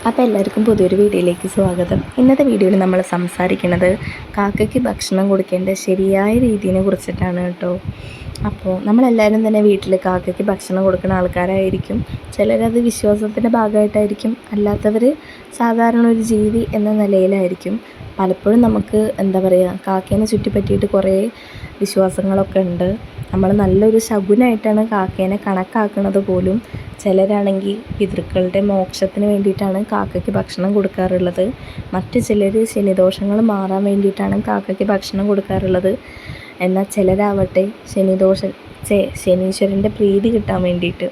അപ്പോൾ എല്ലാവർക്കും പുതിയൊരു വീഡിയോയിലേക്ക് സ്വാഗതം. ഇന്നത്തെ വീഡിയോയിൽ നമ്മൾ സംസാരിക്കുന്നത് കാക്കയ്ക്ക് ഭക്ഷണം കൊടുക്കേണ്ട ശരിയായ രീതിയെ കുറിച്ചിട്ടാണ് കേട്ടോ. അപ്പോൾ നമ്മളെല്ലാവരും തന്നെ വീട്ടിൽ കാക്കയ്ക്ക് ഭക്ഷണം കൊടുക്കുന്ന ആൾക്കാരായിരിക്കും. ചിലരത് വിശ്വാസത്തിൻ്റെ ഭാഗമായിട്ടായിരിക്കും, അല്ലാത്തവർ സാധാരണ ഒരു ജീവി എന്ന നിലയിലായിരിക്കും. പലപ്പോഴും നമുക്ക് കാക്കേനെ ചുറ്റിപ്പറ്റിയിട്ട് കുറേ വിശ്വാസങ്ങളൊക്കെ ഉണ്ട്. നമ്മൾ നല്ലൊരു ശകുനമായിട്ടാണ് കാക്കേനെ കണക്കാക്കുന്നത് പോലും. ചിലരാണെങ്കിൽ പിതൃക്കളുടെ മോക്ഷത്തിന് വേണ്ടിയിട്ടാണ് കാക്കയ്ക്ക് ഭക്ഷണം കൊടുക്കാറുള്ളത്. മറ്റ് ചിലർ ശനിദോഷങ്ങൾ മാറാൻ വേണ്ടിയിട്ടാണ് കാക്കയ്ക്ക് ഭക്ഷണം കൊടുക്കാറുള്ളത്. എന്നാൽ ചിലരാവട്ടെ ശനീശ്വരൻ്റെ പ്രീതി കിട്ടാൻ വേണ്ടിയിട്ട്,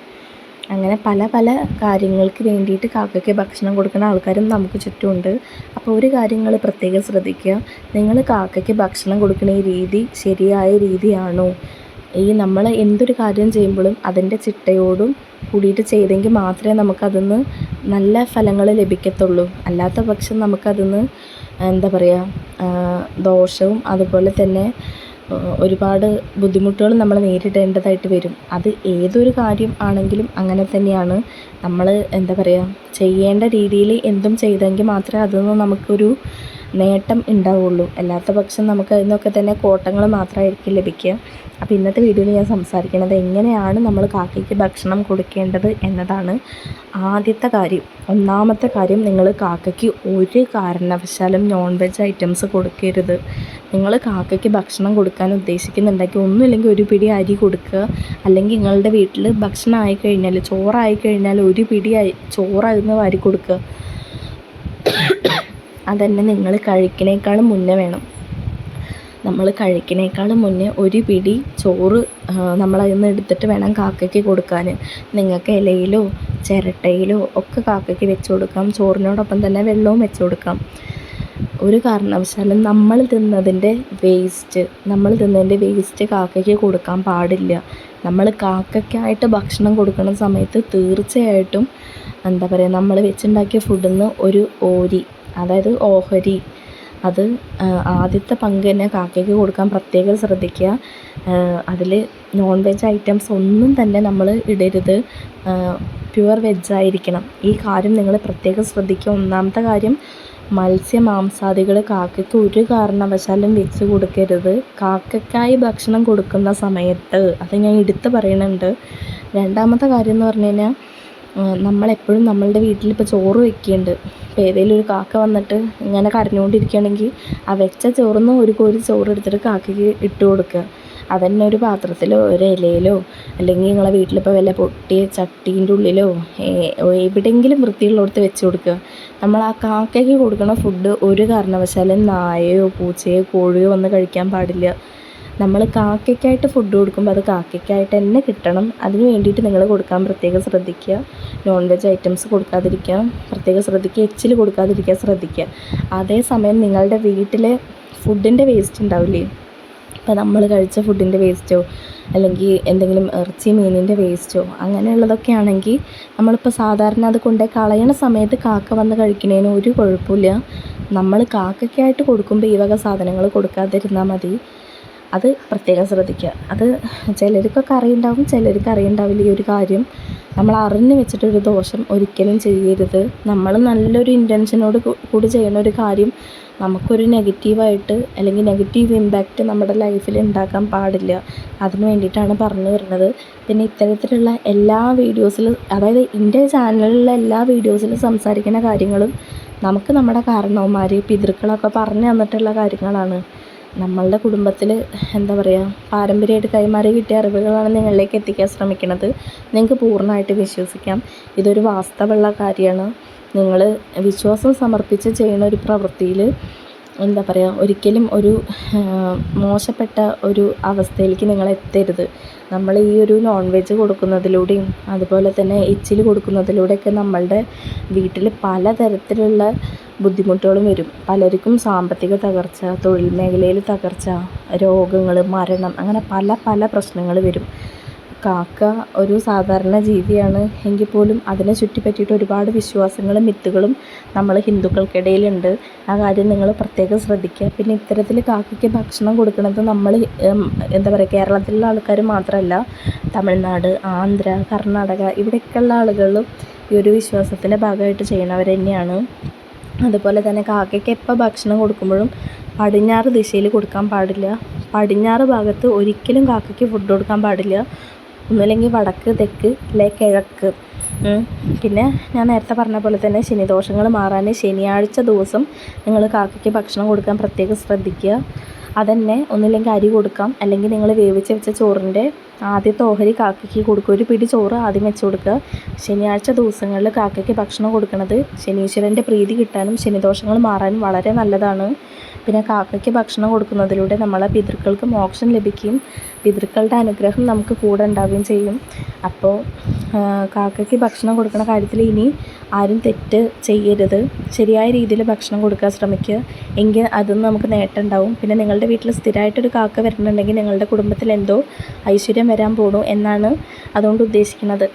അങ്ങനെ പല പല കാര്യങ്ങൾക്ക് വേണ്ടിയിട്ട് കാക്കയ്ക്ക് ഭക്ഷണം കൊടുക്കുന്ന ആൾക്കാരും നമുക്ക് ചുറ്റുമുണ്ട്. അപ്പോൾ ഒരു കാര്യങ്ങൾ പ്രത്യേകം ശ്രദ്ധിക്കുക. നിങ്ങൾ കാക്കയ്ക്ക് ഭക്ഷണം കൊടുക്കുന്ന ഈ രീതി ശരിയായ രീതിയാണോ? നമ്മൾ എന്തൊരു കാര്യം ചെയ്യുമ്പോഴും അതിൻ്റെ ചിട്ടയോടും കൂടിയിട്ട് ചെയ്തെങ്കിൽ മാത്രമേ നമുക്കതിന്ന് നല്ല ഫലങ്ങൾ ലഭിക്കത്തുള്ളൂ. അല്ലാത്ത പക്ഷം നമുക്കതിന്ന് ദോഷവും അതുപോലെ തന്നെ ഒരുപാട് ബുദ്ധിമുട്ടുകൾ നമ്മൾ നേരിടേണ്ടതായിട്ട് വരും. അത് ഏതൊരു കാര്യം ആണെങ്കിലും അങ്ങനെ തന്നെയാണ്. നമ്മൾ ചെയ്യേണ്ട രീതിയിൽ എന്തും ചെയ്തെങ്കിൽ മാത്രമേ അതിൽ നമുക്കൊരു നേട്ടം ഉണ്ടാവുള്ളൂ. അല്ലാത്ത പക്ഷം നമുക്ക് അതിനൊക്കെ തന്നെ കോട്ടങ്ങൾ മാത്രമായിരിക്കും ലഭിക്കുക. അപ്പോൾ ഇന്നത്തെ വീഡിയോയിൽ ഞാൻ സംസാരിക്കുന്നത് എങ്ങനെയാണ് നമ്മൾ കാക്കയ്ക്ക് ഭക്ഷണം കൊടുക്കേണ്ടത് എന്നതാണ്. ഒന്നാമത്തെ കാര്യം, നിങ്ങൾ കാക്കയ്ക്ക് ഒരു കാരണവശാലും നോൺ വെജ് ഐറ്റംസ് കൊടുക്കരുത്. നിങ്ങൾ കാക്കയ്ക്ക് ഭക്ഷണം കൊടുക്കാൻ ഉദ്ദേശിക്കുന്നുണ്ടെങ്കിൽ ഒന്നുമില്ലെങ്കിൽ ഒരു പിടി അരി കൊടുക്കുക. അല്ലെങ്കിൽ നിങ്ങളുടെ വീട്ടിൽ ഭക്ഷണം ആയിക്കഴിഞ്ഞാൽ, ചോറായിക്കഴിഞ്ഞാൽ ഒരു പിടി ചോറായിരുന്നു വാരി കൊടുക്കുക. അതന്നെ നിങ്ങൾ കഴിക്കുന്നേക്കാളും മുന്നേ വേണം. നമ്മൾ കഴിക്കുന്നേക്കാളും മുന്നേ ഒരു പിടി ചോറ് നമ്മളതിൽ നിന്ന് എടുത്തിട്ട് വേണം കാക്കയ്ക്ക് കൊടുക്കാൻ. നിങ്ങൾക്ക് ഇലയിലോ ചിരട്ടയിലോ ഒക്കെ കാക്കയ്ക്ക് വെച്ച് കൊടുക്കാം. ചോറിനോടൊപ്പം തന്നെ വെള്ളവും വെച്ച് കൊടുക്കാം. ഒരു കാരണവശാലും നമ്മൾ തിന്നതിൻ്റെ വേസ്റ്റ് കാക്കയ്ക്ക് കൊടുക്കാൻ പാടില്ല. നമ്മൾ കാക്കയ്ക്കായിട്ട് ഭക്ഷണം കൊടുക്കുന്ന സമയത്ത് തീർച്ചയായിട്ടും നമ്മൾ വെച്ചുണ്ടാക്കിയ ഫുഡിൽ നിന്ന് ഒരു അതായത് ഓഹരി, അത് ആദ്യത്തെ പങ്ക് തന്നെ കാക്കയ്ക്ക് കൊടുക്കാൻ പ്രത്യേകം ശ്രദ്ധിക്കുക. അതിൽ നോൺ വെജ് ഐറ്റംസ് ഒന്നും തന്നെ നമ്മൾ ഇടരുത്. പ്യുവർ വെജായിരിക്കണം. ഈ കാര്യം നിങ്ങൾ പ്രത്യേകം ശ്രദ്ധിക്കുക. ഒന്നാമത്തെ കാര്യം, മാംസാദികൾ കാക്കയ്ക്ക് ഒരു കാരണവശാലും വെച്ച് കൊടുക്കരുത്. കാക്കയ്ക്കായി ഭക്ഷണം കൊടുക്കുന്ന സമയത്ത് അത് ഞാൻ എടുത്ത് പറയുന്നുണ്ട്. രണ്ടാമത്തെ കാര്യം എന്ന് പറഞ്ഞു കഴിഞ്ഞാൽ, നമ്മളെപ്പോഴും നമ്മളുടെ വീട്ടിലിപ്പോൾ ചോറ് വയ്ക്കുന്നുണ്ട്. ഇപ്പോൾ ഏതെങ്കിലും ഒരു കാക്ക വന്നിട്ട് ഇങ്ങനെ കരഞ്ഞുകൊണ്ടിരിക്കുകയാണെങ്കിൽ ആ വെച്ച ചോറിന്ന് ഒരു കോരി ചോറ് എടുത്തിട്ട് കാക്കയ്ക്ക് ഇട്ട് കൊടുക്കുക. അതന്നെ ഒരു പാത്രത്തിലോ ഒരു ഇലയിലോ, അല്ലെങ്കിൽ നിങ്ങളെ വീട്ടിലിപ്പോൾ വല്ല പൊട്ടിയ ചട്ടീൻ്റെ ഉള്ളിലോ എവിടെയെങ്കിലും വൃത്തിയുള്ളിടത്ത് വെച്ച് കൊടുക്കുക. നമ്മൾ ആ കാക്കയ്ക്ക് കൊടുക്കുന്ന ഫുഡ് ഒരു കാരണവശാലും നായയോ പൂച്ചയോ കോഴിയോ വന്ന് കഴിക്കാൻ പാടില്ല. നമ്മൾ കാക്കയ്ക്കായിട്ട് ഫുഡ് കൊടുക്കുമ്പോൾ അത് കാക്കയ്ക്കായിട്ട് തന്നെ കിട്ടണം. അതിന് വേണ്ടിയിട്ട് നിങ്ങൾ കൊടുക്കാൻ പ്രത്യേകം ശ്രദ്ധിക്കുക. നോൺ വെജ് ഐറ്റംസ് കൊടുക്കാതിരിക്കുക പ്രത്യേകം ശ്രദ്ധിക്കുക. എച്ചിൽ കൊടുക്കാതിരിക്കാൻ ശ്രദ്ധിക്കുക. അതേസമയം നിങ്ങളുടെ വീട്ടിലെ ഫുഡിൻ്റെ വേസ്റ്റ് ഉണ്ടാവില്ലേ, ഇപ്പോൾ നമ്മൾ കഴിച്ച ഫുഡിൻ്റെ വേസ്റ്റോ അല്ലെങ്കിൽ എന്തെങ്കിലും ഇറച്ചി മീനിൻ്റെ വേസ്റ്റോ അങ്ങനെയുള്ളതൊക്കെ ആണെങ്കിൽ നമ്മളിപ്പോൾ സാധാരണ അത് കൊണ്ടുപോയി കളയണ സമയത്ത് കാക്ക വന്ന് കഴിക്കുന്നതിന് ഒരു കുഴപ്പമില്ല. നമ്മൾ കാക്കയ്ക്കായിട്ട് കൊടുക്കുമ്പോൾ ഈ വക സാധനങ്ങൾ കൊടുക്കാതിരുന്നാൽ മതി. അത് പ്രത്യേകം ശ്രദ്ധിക്കുക. അത് ചിലർക്കൊക്കെ അറിയുണ്ടാവും, ചിലർക്ക് അറിയുണ്ടാവില്ല ഈ ഒരു കാര്യം. നമ്മൾ അറിഞ്ഞ് വെച്ചിട്ടൊരു ദോഷം ഒരിക്കലും ചെയ്യരുത്. നമ്മൾ നല്ലൊരു ഇൻറ്റൻഷനോട് കൂടി ചെയ്യുന്ന ഒരു കാര്യം നമുക്കൊരു നെഗറ്റീവായിട്ട് അല്ലെങ്കിൽ നെഗറ്റീവ് ഇമ്പാക്റ്റ് നമ്മുടെ ലൈഫിൽ ഉണ്ടാക്കാൻ പാടില്ല. അതിന് വേണ്ടിയിട്ടാണ് പറഞ്ഞു വരുന്നത്. പിന്നെ ഇത്തരത്തിലുള്ള എല്ലാ വീഡിയോസിലും, അതായത് എൻ്റെ ചാനലിലുള്ള എല്ലാ വീഡിയോസിലും സംസാരിക്കുന്ന കാര്യങ്ങളും നമുക്ക് നമ്മുടെ കാരണവന്മാർ പിതൃക്കളൊക്കെ പറഞ്ഞു തന്നിട്ടുള്ള കാര്യങ്ങളാണ്. നമ്മളുടെ കുടുംബത്തിൽ പാരമ്പര്യമായിട്ട് കൈമാറി കിട്ടിയ അറിവുകളാണ് നിങ്ങളിലേക്ക് എത്തിക്കാൻ ശ്രമിക്കുന്നത്. നിങ്ങൾക്ക് പൂർണ്ണമായിട്ട് വിശ്വസിക്കാം. ഇതൊരു വാസ്തവമുള്ള കാര്യമാണ്. നിങ്ങൾ വിശ്വാസം സമർപ്പിച്ച് ചെയ്യുന്ന ഒരു പ്രവൃത്തിയിൽ ഒരിക്കലും ഒരു മോശപ്പെട്ട ഒരു അവസ്ഥയിലേക്ക് നിങ്ങൾ എത്തരുത്. നമ്മൾ ഈ ഒരു നോൺ വെജ് കൊടുക്കുന്നതിലൂടെയും അതുപോലെ തന്നെ എച്ചിൽ കൊടുക്കുന്നതിലൂടെയൊക്കെ നമ്മളുടെ വീട്ടിൽ പലതരത്തിലുള്ള ബുദ്ധിമുട്ടുകളും വരും. പലർക്കും സാമ്പത്തിക തകർച്ച, തൊഴിൽ മേഖലയിൽ തകർച്ച, രോഗങ്ങൾ, മരണം, അങ്ങനെ പല പല പ്രശ്നങ്ങൾ വരും. കാക്ക ഒരു സാധാരണ ജീവിയാണ് എങ്കിൽ പോലും അതിനെ ചുറ്റിപ്പറ്റിയിട്ട് ഒരുപാട് വിശ്വാസങ്ങളും മിത്തുകളും നമ്മൾ ഹിന്ദുക്കൾക്കിടയിലുണ്ട്. ആ കാര്യം നിങ്ങൾ പ്രത്യേകം ശ്രദ്ധിക്കുക. പിന്നെ ഇത്തരത്തിൽ കാക്കയ്ക്ക് ഭക്ഷണം കൊടുക്കുന്നത് നമ്മൾ കേരളത്തിലുള്ള ആൾക്കാർ മാത്രമല്ല, തമിഴ്നാട്, ആന്ധ്ര, കർണാടക ഇവിടെയൊക്കെയുള്ള ആളുകളും ഈ ഒരു വിശ്വാസത്തിൻ്റെ ഭാഗമായിട്ട് ചെയ്യണവർ തന്നെയാണ്. അതുപോലെ തന്നെ കാക്കയ്ക്ക് എപ്പോൾ ഭക്ഷണം കൊടുക്കുമ്പോഴും പടിഞ്ഞാറ് ദിശയിൽ കൊടുക്കാൻ പാടില്ല. പടിഞ്ഞാറ് ഭാഗത്ത് ഒരിക്കലും കാക്കയ്ക്ക് ഫുഡ് കൊടുക്കാൻ പാടില്ല. ഒന്നുമില്ലെങ്കിൽ വടക്ക്, തെക്ക്, അല്ലെ കിഴക്ക്. പിന്നെ ഞാൻ നേരത്തെ പറഞ്ഞ പോലെ തന്നെ ശനിദോഷങ്ങൾ മാറാൻ ശനിയാഴ്ച ദിവസം നിങ്ങൾ കാക്കയ്ക്ക് ഭക്ഷണം കൊടുക്കാൻ പ്രത്യേകം ശ്രദ്ധിക്കുക. അതന്നെ ഒന്നുമില്ലെങ്കിൽ അരി കൊടുക്കാം, അല്ലെങ്കിൽ നിങ്ങൾ വേവിച്ച് വെച്ച ചോറിൻ്റെ ആദ്യത്തെ ഓഹരി കാക്കയ്ക്ക് കൊടുക്കുക. ഒരു പിടി ചോറ് ആദ്യം വെച്ച് കൊടുക്കുക. ശനിയാഴ്ച ദിവസങ്ങളിൽ കാക്കയ്ക്ക് ഭക്ഷണം കൊടുക്കുന്നത് ശനീശ്വരൻ്റെ പ്രീതി കിട്ടാനും ശനിദോഷങ്ങൾ മാറാനും വളരെ നല്ലതാണ്. പിന്നെ കാക്കയ്ക്ക് ഭക്ഷണം കൊടുക്കുന്നതിലൂടെ നമ്മളെ പിതൃക്കൾക്ക് മോക്ഷം ലഭിക്കുകയും പിതൃക്കളുടെ അനുഗ്രഹം നമുക്ക് കൂടെ ഉണ്ടാവുകയും ചെയ്യും. അപ്പോൾ കാക്കയ്ക്ക് ഭക്ഷണം കൊടുക്കുന്ന കാര്യത്തിൽ ഇനി ആരും തെറ്റ് ചെയ്യരുത്. ശരിയായ രീതിയിൽ ഭക്ഷണം കൊടുക്കാൻ ശ്രമിക്കുക. എങ്കിൽ അതിൽ നമുക്ക് നേട്ടം ഉണ്ടാവും. പിന്നെ നിങ്ങളുടെ വീട്ടിൽ സ്ഥിരമായിട്ടൊരു കാക്ക വരുന്നുണ്ടെങ്കിൽ നിങ്ങളുടെ കുടുംബത്തിൽ എന്തോ ഐശ്വര്യം വരാൻ പോണു എന്നാണ് അതുകൊണ്ട് ഉദ്ദേശിക്കുന്നത്.